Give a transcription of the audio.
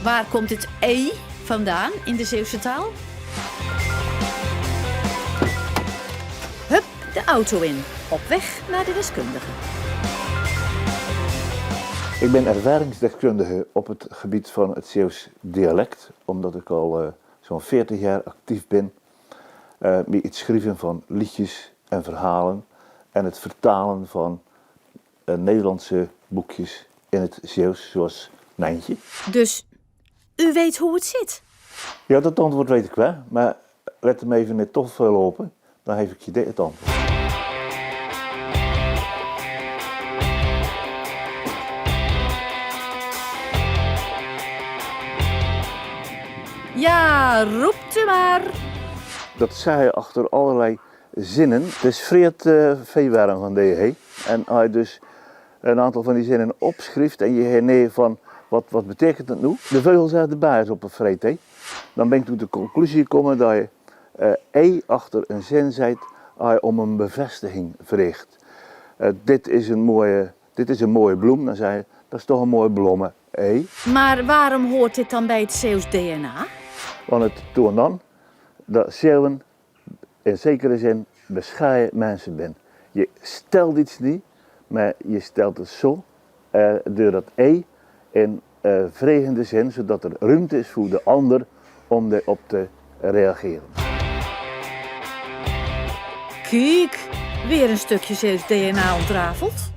Waar komt het E vandaan in de Zeeuwse taal? Hup, de auto in. Op weg naar de deskundige. Ik ben ervaringsdeskundige op het gebied van het Zeeuws dialect, omdat ik al zo'n 40 jaar actief ben met het schrijven van liedjes en verhalen en het vertalen van Nederlandse boekjes in het Zeeuws, zoals Nijntje. Dus u weet hoe het zit? Ja, dat antwoord weet ik wel, maar let hem even net toch lopen, dan geef ik je dit het antwoord. Ja, roept u maar. Dat zei je achter allerlei zinnen. Het is vreed veewerm van DH. En als je dus een aantal van die zinnen opschrijft en je hernee van wat betekent het nu? De vogel zegt de baas op een vreet. Dan ben ik tot de conclusie gekomen dat je achter een zin zet als je om een bevestiging vraagt. Dit is een mooie bloem, dan zei je, dat is toch een mooie bloemen. Maar waarom hoort dit dan bij het Zeeuws DNA? Want het toont dan dat Zeeuwen in zekere zin bescheiden mensen zijn. Je stelt iets niet, maar je stelt het zo door dat in vragende zin, zodat er ruimte is voor de ander om erop te reageren. Kijk, weer een stukje Zeeuws DNA ontrafeld.